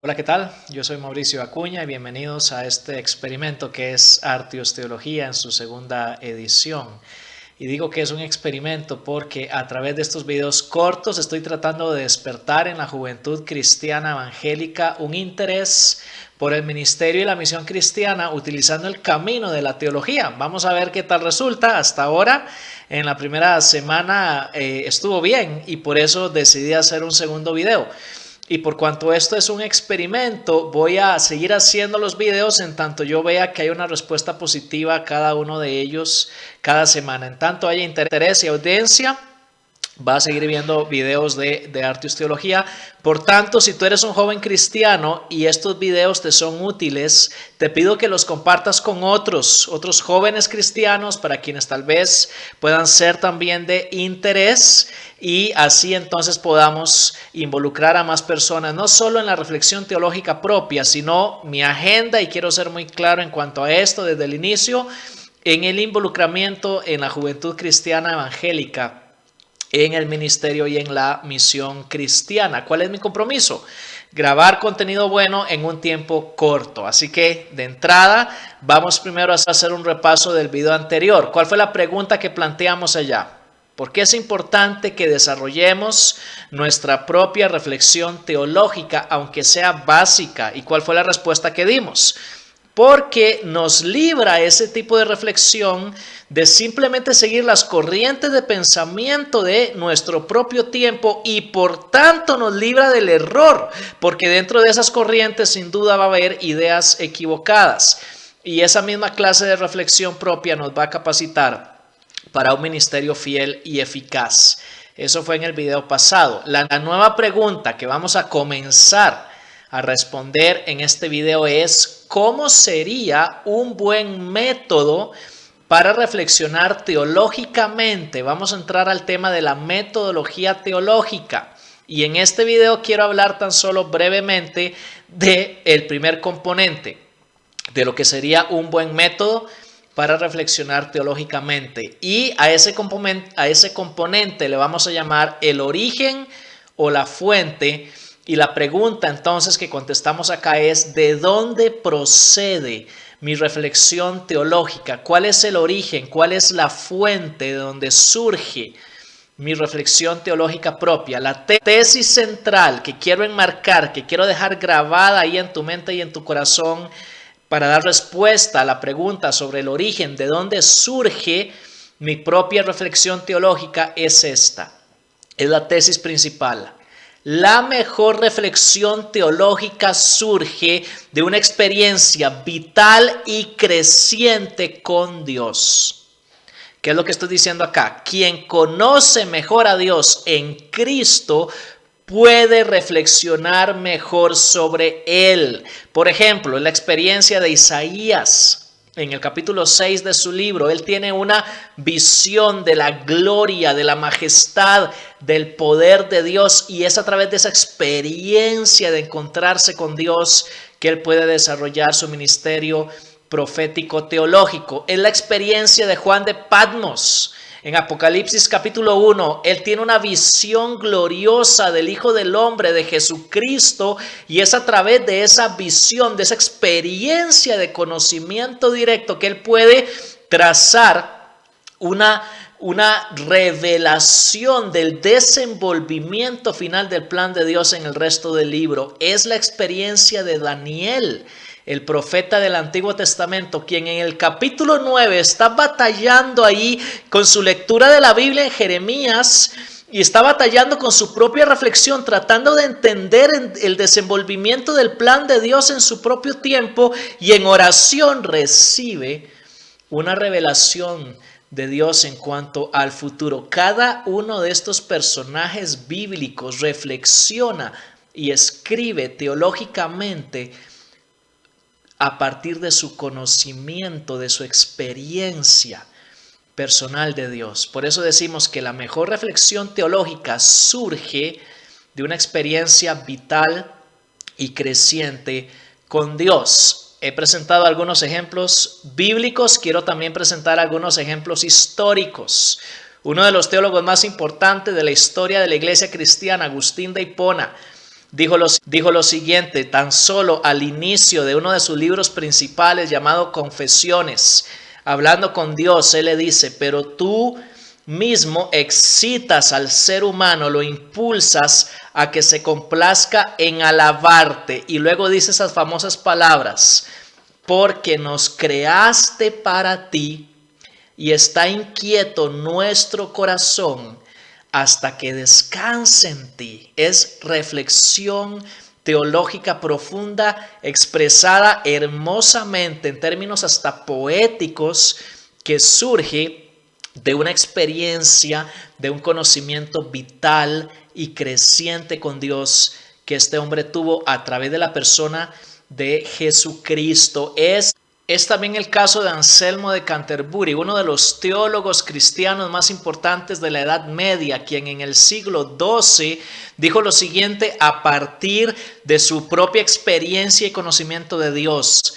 Hola, ¿qué tal? Yo soy Mauricio Acuña y bienvenidos a este experimento que es Artios Teología en su segunda edición. Y digo que es un experimento porque a través de estos videos cortos estoy tratando de despertar en la juventud cristiana evangélica un interés por el ministerio y la misión cristiana utilizando el camino de la teología. Vamos a ver qué tal resulta. Hasta ahora, en la primera semana estuvo bien y por eso decidí hacer un segundo video. Y por cuanto esto es un experimento, voy a seguir haciendo los videos en tanto yo vea que hay una respuesta positiva a cada uno de ellos cada semana. En tanto haya interés y audiencia, va a seguir viendo videos de Artios Teología. Por tanto, si tú eres un joven cristiano y estos videos te son útiles, te pido que los compartas con otros jóvenes cristianos para quienes tal vez puedan ser también de interés y así entonces podamos involucrar a más personas, no solo en la reflexión teológica propia, sino mi agenda, y quiero ser muy claro en cuanto a esto desde el inicio, en el involucramiento en la juventud cristiana evangélica, en el ministerio y en la misión cristiana. ¿Cuál es mi compromiso? Grabar contenido bueno en un tiempo corto. Así que de entrada vamos primero a hacer un repaso del video anterior. ¿Cuál fue la pregunta que planteamos allá? ¿Por qué es importante que desarrollemos nuestra propia reflexión teológica, aunque sea básica? ¿Y cuál fue la respuesta que dimos? Porque nos libra ese tipo de reflexión de simplemente seguir las corrientes de pensamiento de nuestro propio tiempo y por tanto nos libra del error, porque dentro de esas corrientes sin duda va a haber ideas equivocadas y esa misma clase de reflexión propia nos va a capacitar para un ministerio fiel y eficaz. Eso fue en el video pasado. La nueva pregunta que vamos a comenzar a responder en este video es: ¿cómo sería un buen método para reflexionar teológicamente? Vamos a entrar al tema de la metodología teológica. Y en este video quiero hablar tan solo brevemente del primer componente, de lo que sería un buen método para reflexionar teológicamente. Y a ese componente le vamos a llamar el origen o la fuente. Y la pregunta entonces que contestamos acá es: ¿de dónde procede mi reflexión teológica? ¿Cuál es el origen? ¿Cuál es la fuente de donde surge mi reflexión teológica propia? La tesis central que quiero enmarcar, que quiero dejar grabada ahí en tu mente y en tu corazón para dar respuesta a la pregunta sobre el origen, de dónde surge mi propia reflexión teológica, es esta. Es la tesis principal. La mejor reflexión teológica surge de una experiencia vital y creciente con Dios. ¿Qué es lo que estoy diciendo acá? Quien conoce mejor a Dios en Cristo puede reflexionar mejor sobre Él. Por ejemplo, en la experiencia de Isaías, en el capítulo 6 de su libro, él tiene una visión de la gloria, de la majestad, del poder de Dios, y es a través de esa experiencia de encontrarse con Dios que él puede desarrollar su ministerio profético teológico. Es la experiencia de Juan de Patmos. En Apocalipsis capítulo 1, él tiene una visión gloriosa del Hijo del Hombre, de Jesucristo, y es a través de esa visión, de esa experiencia de conocimiento directo que él puede trazar una revelación del desenvolvimiento final del plan de Dios en el resto del libro. Es la experiencia de Daniel, el profeta del Antiguo Testamento, quien en el capítulo 9 está batallando ahí con su lectura de la Biblia en Jeremías y está batallando con su propia reflexión, tratando de entender el desenvolvimiento del plan de Dios en su propio tiempo, y en oración recibe una revelación de Dios en cuanto al futuro. Cada uno de estos personajes bíblicos reflexiona y escribe teológicamente a partir de su conocimiento, de su experiencia personal de Dios. Por eso decimos que la mejor reflexión teológica surge de una experiencia vital y creciente con Dios. He presentado algunos ejemplos bíblicos, quiero también presentar algunos ejemplos históricos. Uno de los teólogos más importantes de la historia de la iglesia cristiana, Agustín de Hipona, dijo lo siguiente, tan solo al inicio de uno de sus libros principales llamado Confesiones, hablando con Dios, él le dice, pero tú mismo excitas al ser humano, lo impulsas a que se complazca en alabarte. Y luego dice esas famosas palabras, porque nos creaste para ti y está inquieto nuestro corazón hasta que descanse en ti. Es reflexión teológica profunda expresada hermosamente en términos hasta poéticos que surge de una experiencia, de un conocimiento vital y creciente con Dios que este hombre tuvo a través de la persona de Jesucristo. Es también el caso de Anselmo de Canterbury, uno de los teólogos cristianos más importantes de la Edad Media, quien en el siglo XII dijo lo siguiente a partir de su propia experiencia y conocimiento de Dios.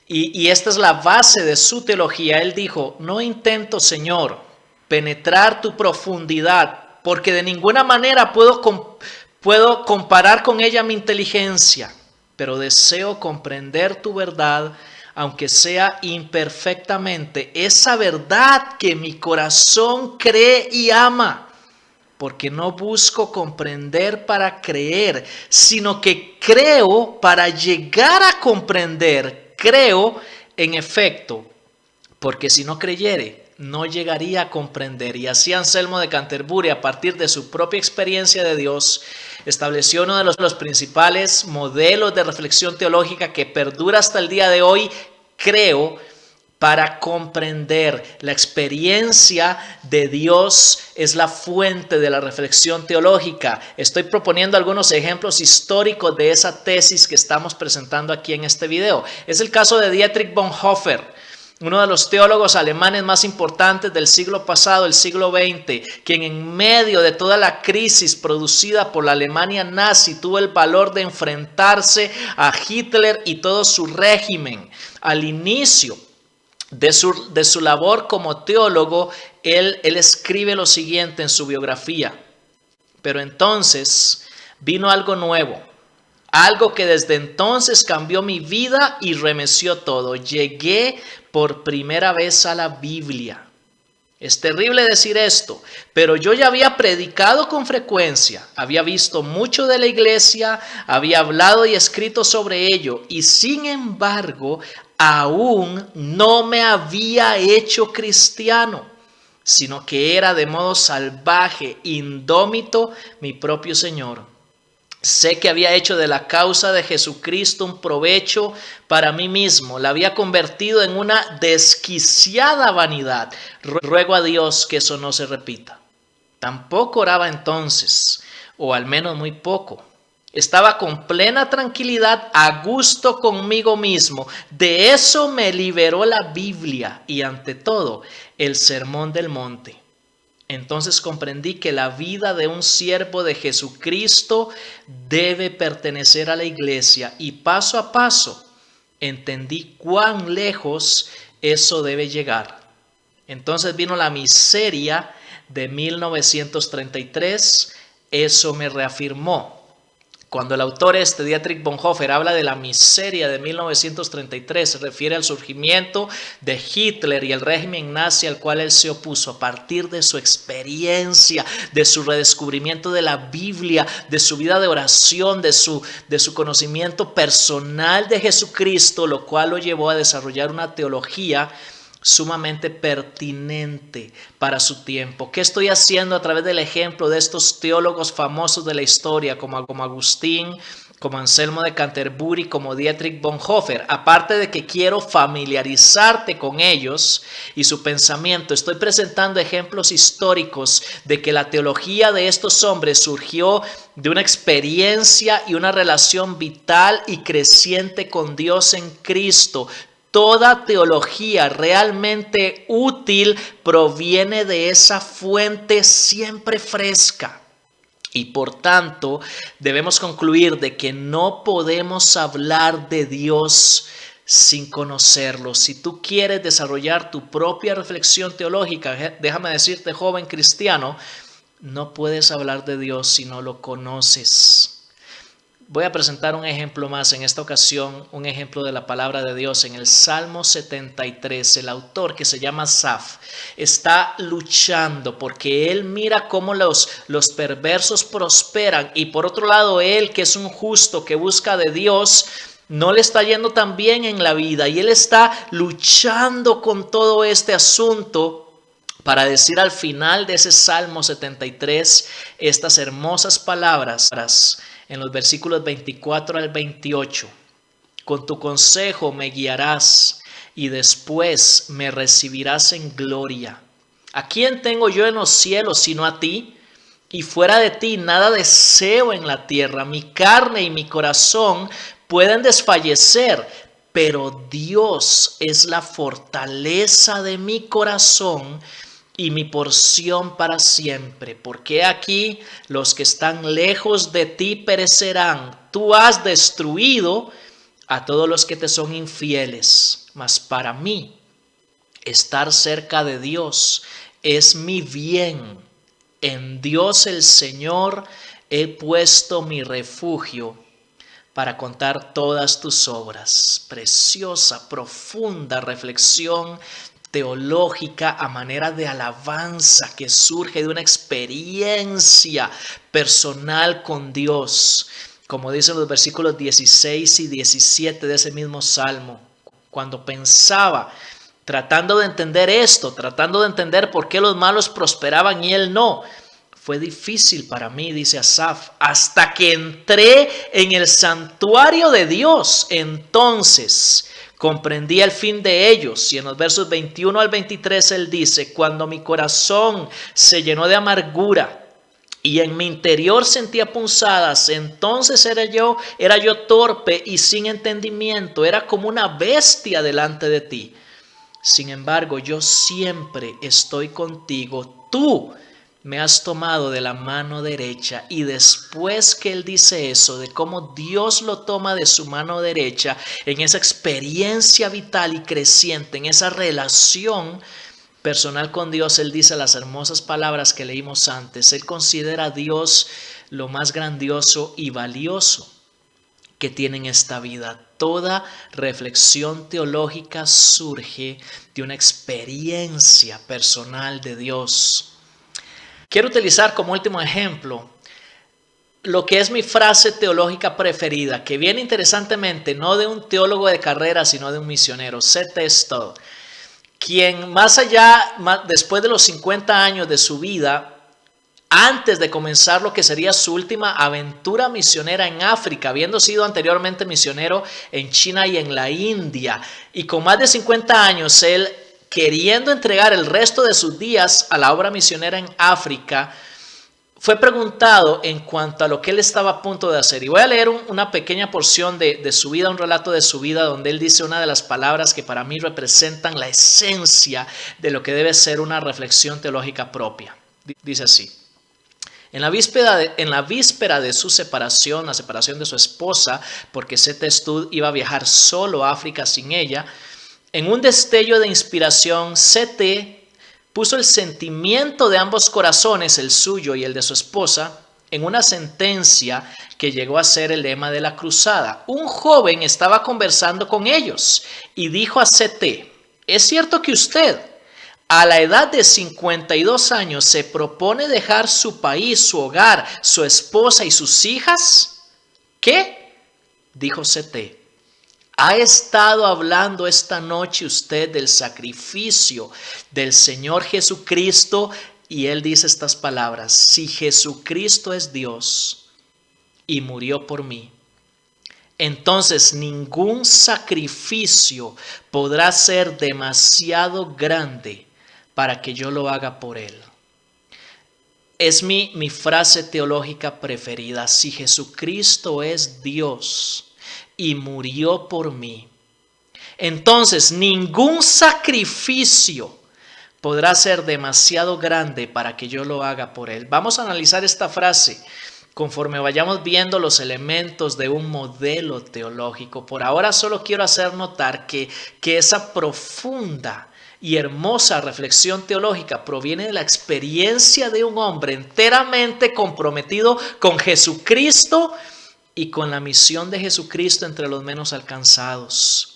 Y esta es la base de su teología. Él dijo, no intento, Señor, penetrar tu profundidad, porque de ninguna manera puedo comparar con ella mi inteligencia, pero deseo comprender tu verdad, aunque sea imperfectamente, esa verdad que mi corazón cree y ama, porque no busco comprender para creer, sino que creo para llegar a comprender. Creo, en efecto, porque si no creyere, no llegaría a comprender. Y así Anselmo de Canterbury, a partir de su propia experiencia de Dios, estableció uno de los principales modelos de reflexión teológica que perdura hasta el día de hoy, creo, para comprender. La experiencia de Dios es la fuente de la reflexión teológica. Estoy proponiendo algunos ejemplos históricos de esa tesis que estamos presentando aquí en este video. Es el caso de Dietrich Bonhoeffer, uno de los teólogos alemanes más importantes del siglo pasado, el siglo XX, quien en medio de toda la crisis producida por la Alemania nazi tuvo el valor de enfrentarse a Hitler y todo su régimen. Al inicio de su labor como teólogo, él escribe lo siguiente en su biografía. Pero entonces vino algo nuevo, algo que desde entonces cambió mi vida y remeció todo. Llegué por primera vez a la Biblia. Es terrible decir esto, pero yo ya había predicado con frecuencia, había visto mucho de la iglesia, había hablado y escrito sobre ello, y sin embargo, aún no me había hecho cristiano, sino que era de modo salvaje, indómito, mi propio Señor. Sé que había hecho de la causa de Jesucristo un provecho para mí mismo. La había convertido en una desquiciada vanidad. Ruego a Dios que eso no se repita. Tampoco oraba entonces, o al menos muy poco. Estaba con plena tranquilidad, a gusto conmigo mismo. De eso me liberó la Biblia y ante todo el Sermón del Monte. Entonces comprendí que la vida de un siervo de Jesucristo debe pertenecer a la iglesia y paso a paso entendí cuán lejos eso debe llegar. Entonces vino la miseria de 1933, eso me reafirmó. Cuando el autor Dietrich Bonhoeffer habla de la miseria de 1933, se refiere al surgimiento de Hitler y el régimen nazi al cual él se opuso a partir de su experiencia, de su redescubrimiento de la Biblia, de su vida de oración, de su conocimiento personal de Jesucristo, lo cual lo llevó a desarrollar una teología sumamente pertinente para su tiempo. ¿Qué estoy haciendo a través del ejemplo de estos teólogos famosos de la historia como Agustín, como Anselmo de Canterbury, como Dietrich Bonhoeffer? Aparte de que quiero familiarizarte con ellos y su pensamiento, estoy presentando ejemplos históricos de que la teología de estos hombres surgió de una experiencia y una relación vital y creciente con Dios en Cristo. Toda teología realmente útil proviene de esa fuente siempre fresca. Y por tanto, debemos concluir de que no podemos hablar de Dios sin conocerlo. Si tú quieres desarrollar tu propia reflexión teológica, déjame decirte, joven cristiano, no puedes hablar de Dios si no lo conoces. Voy a presentar un ejemplo más, en esta ocasión un ejemplo de la palabra de Dios. En el Salmo 73, el autor, que se llama Asaf, está luchando porque él mira cómo los perversos prosperan, y por otro lado él, que es un justo que busca de Dios, no le está yendo tan bien en la vida, y él está luchando con todo este asunto para decir al final de ese Salmo 73 estas hermosas palabras en los versículos 24 al 28. Con tu consejo me guiarás y después me recibirás en gloria. ¿A quién tengo yo en los cielos sino a ti? Y fuera de ti nada deseo en la tierra. Mi carne y mi corazón pueden desfallecer, pero Dios es la fortaleza de mi corazón y mi porción para siempre. Porque aquí los que están lejos de ti perecerán. Tú has destruido a todos los que te son infieles. Mas para mí, estar cerca de Dios es mi bien. En Dios el Señor he puesto mi refugio para contar todas tus obras. Preciosa, profunda reflexión teológica a manera de alabanza que surge de una experiencia personal con Dios, como dicen los versículos 16 y 17 de ese mismo salmo. Cuando pensaba, tratando de entender esto, tratando de entender por qué los malos prosperaban y él no, fue difícil para mí, dice Asaf, hasta que entré en el santuario de Dios. Entonces comprendí el fin de ellos. Y en los versos 21 al 23 él dice: cuando mi corazón se llenó de amargura y en mi interior sentía punzadas, entonces era yo torpe y sin entendimiento, era como una bestia delante de ti. Sin embargo, yo siempre estoy contigo. Tú me has tomado de la mano derecha. Y después que él dice eso, de cómo Dios lo toma de su mano derecha, en esa experiencia vital y creciente, en esa relación personal con Dios, él dice las hermosas palabras que leímos antes. Él considera a Dios lo más grandioso y valioso que tiene en esta vida. Toda reflexión teológica surge de una experiencia personal de Dios. Quiero utilizar como último ejemplo lo que es mi frase teológica preferida, que viene interesantemente no de un teólogo de carrera, sino de un misionero, C.T. Studd, quien más allá, después de los 50 años de su vida, antes de comenzar lo que sería su última aventura misionera en África, habiendo sido anteriormente misionero en China y en la India, y con más de 50 años él queriendo entregar el resto de sus días a la obra misionera en África, fue preguntado en cuanto a lo que él estaba a punto de hacer. Y voy a leer una pequeña porción de su vida, un relato de su vida, donde él dice una de las palabras que para mí representan la esencia de lo que debe ser una reflexión teológica propia. Dice así: en la víspera de su separación, la separación de su esposa, porque C.T. Studd iba a viajar solo a África sin ella, en un destello de inspiración, C.T. puso el sentimiento de ambos corazones, el suyo y el de su esposa, en una sentencia que llegó a ser el lema de la cruzada. Un joven estaba conversando con ellos y dijo a C.T.: ¿es cierto que usted, a la edad de 52 años, se propone dejar su país, su hogar, su esposa y sus hijas? ¿Qué? Dijo C.T.: ¿ha estado hablando esta noche usted del sacrificio del Señor Jesucristo? Y él dice estas palabras: si Jesucristo es Dios y murió por mí, entonces ningún sacrificio podrá ser demasiado grande para que yo lo haga por él. Es mi frase teológica preferida: si Jesucristo es Dios y murió por mí, entonces ningún sacrificio podrá ser demasiado grande para que yo lo haga por él. Vamos a analizar esta frase conforme vayamos viendo los elementos de un modelo teológico. Por ahora solo quiero hacer notar que esa profunda y hermosa reflexión teológica proviene de la experiencia de un hombre enteramente comprometido con Jesucristo y con la misión de Jesucristo entre los menos alcanzados.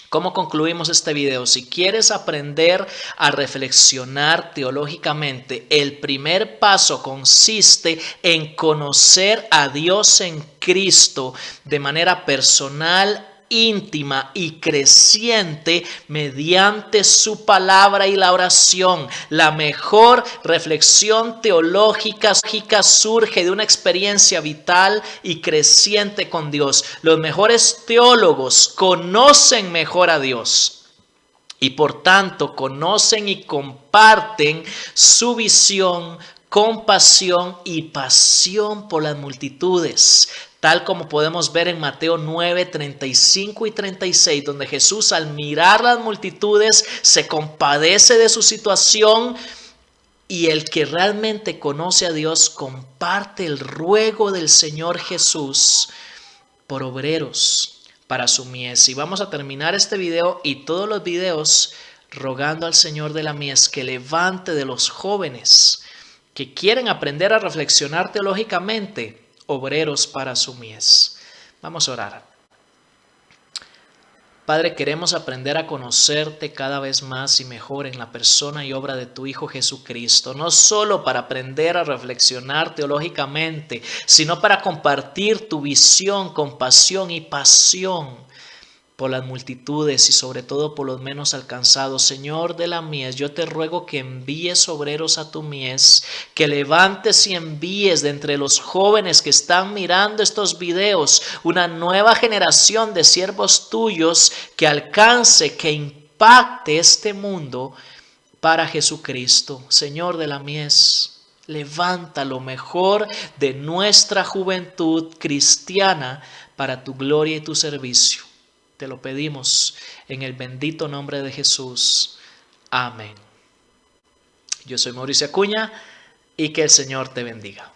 ¿Cómo concluimos este video? Si quieres aprender a reflexionar teológicamente, el primer paso consiste en conocer a Dios en Cristo de manera personal, íntima y creciente mediante su palabra y la oración. La mejor reflexión teológica surge de una experiencia vital y creciente con Dios. Los mejores teólogos conocen mejor a Dios y por tanto conocen y comparten su visión, compasión y pasión por las multitudes, tal como podemos ver en Mateo 9, 35 y 36, donde Jesús, al mirar las multitudes, se compadece de su situación, y el que realmente conoce a Dios comparte el ruego del Señor Jesús por obreros para su mies. Y vamos a terminar este video y todos los videos rogando al Señor de la mies que levante de los jóvenes que quieren aprender a reflexionar teológicamente obreros para su mies. Vamos a orar. Padre, queremos aprender a conocerte cada vez más y mejor en la persona y obra de tu Hijo Jesucristo, no solo para aprender a reflexionar teológicamente, sino para compartir tu visión, compasión y pasión por las multitudes y sobre todo por los menos alcanzados. Señor de la mies, yo te ruego que envíes obreros a tu mies, que levantes y envíes de entre los jóvenes que están mirando estos videos una nueva generación de siervos tuyos que alcance, que impacte este mundo para Jesucristo. Señor de la mies, levanta lo mejor de nuestra juventud cristiana para tu gloria y tu servicio. Te lo pedimos en el bendito nombre de Jesús. Amén. Yo soy Mauricio Acuña y que el Señor te bendiga.